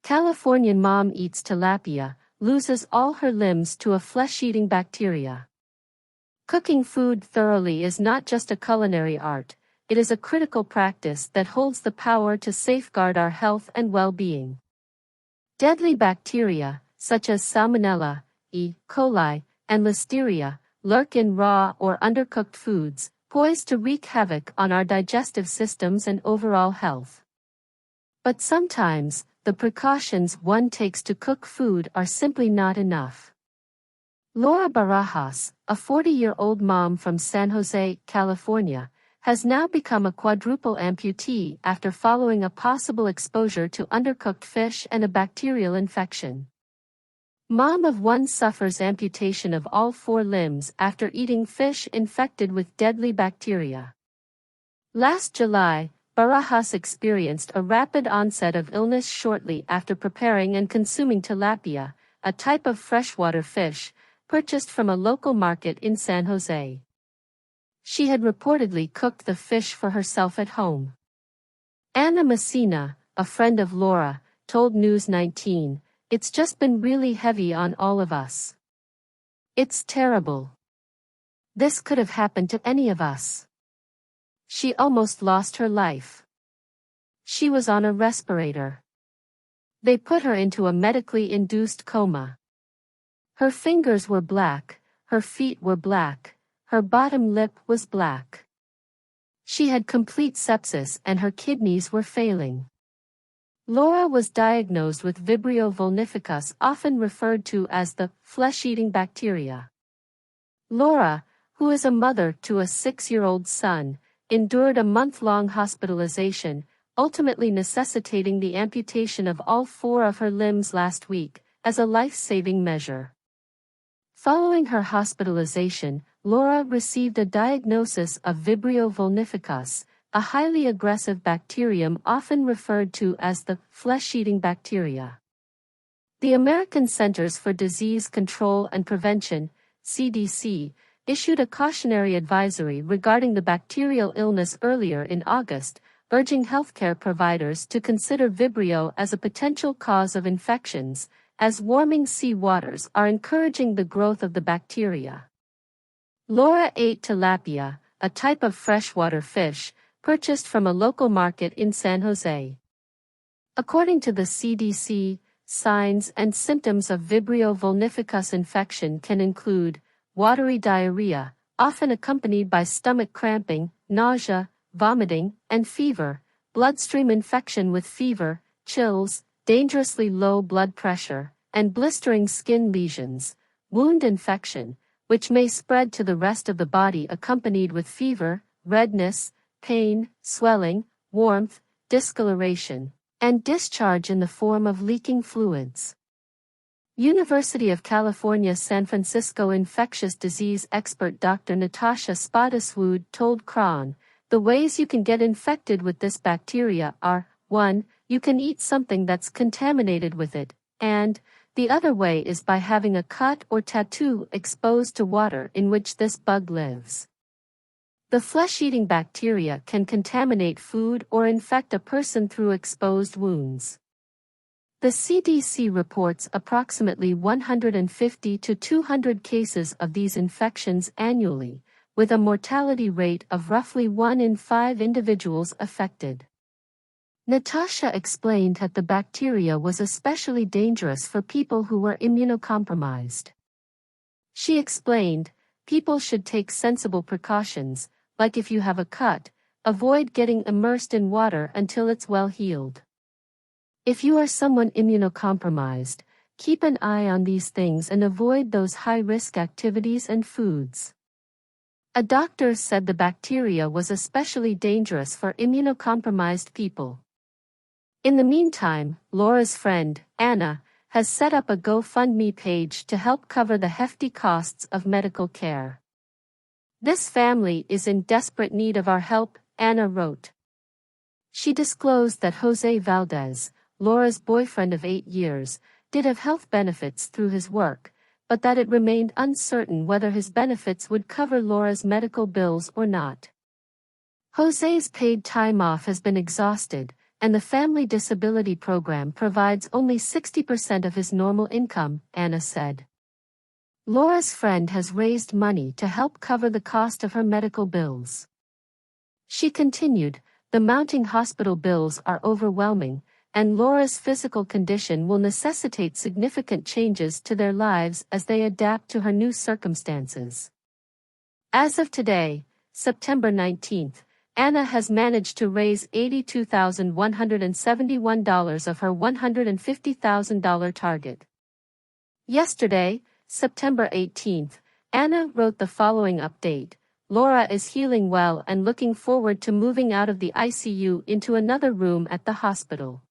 Californian mom eats tilapia, loses all her limbs to a flesh-eating bacteria. Cooking food thoroughly is not just a culinary art, it is a critical practice that holds the power to safeguard our health and well-being. Deadly bacteria, such as Salmonella, E. coli, and Listeria, lurk in raw or undercooked foods, poised to wreak havoc on our digestive systems and overall health. But sometimes, the precautions one takes to cook food are simply not enough. Laura Barajas, a 40-year-old mom from San Jose, California, has now become a quadruple amputee after following a possible exposure to undercooked fish and a bacterial infection. Mom of one suffers amputation of all 4 limbs after eating fish infected with deadly bacteria. Last July, Barajas experienced a rapid onset of illness shortly after preparing and consuming tilapia, a type of freshwater fish, purchased from a local market in San Jose. She had reportedly cooked the fish for herself at home. Anna Messina, a friend of Laura, told News 19, "It's just been really heavy on all of us. It's terrible. This could have happened to any of us. She almost lost her life. She was on a respirator. They put her into a medically induced coma. Her fingers were black, her feet were black, her bottom lip was black. She had complete sepsis and her kidneys were failing." Laura was diagnosed with Vibrio vulnificus, often referred to as the flesh-eating bacteria. Laura, who is a mother to a 6-year-old son, endured a month-long hospitalization, ultimately necessitating the amputation of all 4 of her limbs last week, as a life-saving measure. Following her hospitalization, Laura received a diagnosis of Vibrio vulnificus, a highly aggressive bacterium often referred to as the flesh-eating bacteria. The American Centers for Disease Control and Prevention, CDC, issued a cautionary advisory regarding the bacterial illness earlier in August, urging healthcare providers to consider Vibrio as a potential cause of infections, as warming sea waters are encouraging the growth of the bacteria. Laura ate tilapia, a type of freshwater fish, purchased from a local market in San Jose. According to the CDC, signs and symptoms of Vibrio vulnificus infection can include watery diarrhea, often accompanied by stomach cramping, nausea, vomiting, and fever, bloodstream infection with fever, chills, dangerously low blood pressure, and blistering skin lesions, wound infection, which may spread to the rest of the body accompanied with fever, redness, pain, swelling, warmth, discoloration, and discharge in the form of leaking fluids. University of California San Francisco infectious disease expert Dr. Natasha Spottiswoode told Cron, "The ways you can get infected with this bacteria are, 1, you can eat something that's contaminated with it, and, the other way is by having a cut or tattoo exposed to water in which this bug lives." The flesh-eating bacteria can contaminate food or infect a person through exposed wounds. The CDC reports approximately 150 to 200 cases of these infections annually, with a mortality rate of roughly 1 in 5 individuals affected. Natasha explained that the bacteria was especially dangerous for people who were immunocompromised. She explained, "People should take sensible precautions, like if you have a cut, avoid getting immersed in water until it's well healed. If you are someone immunocompromised, keep an eye on these things and avoid those high-risk activities and foods." A doctor said the bacteria was especially dangerous for immunocompromised people. In the meantime, Laura's friend, Anna, has set up a GoFundMe page to help cover the hefty costs of medical care. "This family is in desperate need of our help," Anna wrote. She disclosed that Jose Valdez, Laura's boyfriend of 8 years, did have health benefits through his work, but that it remained uncertain whether his benefits would cover Laura's medical bills or not. Jose's paid time off has been exhausted, and the family disability program provides only 60% of his normal income, Anna said. Laura's friend has raised money to help cover the cost of her medical bills. She continued, the mounting hospital bills are overwhelming, and Laura's physical condition will necessitate significant changes to their lives as they adapt to her new circumstances. As of today, September 19th, Anna has managed to raise $82,171 of her $150,000 target. Yesterday, September 18th, Anna wrote the following update. Laura is healing well and looking forward to moving out of the ICU into another room at the hospital.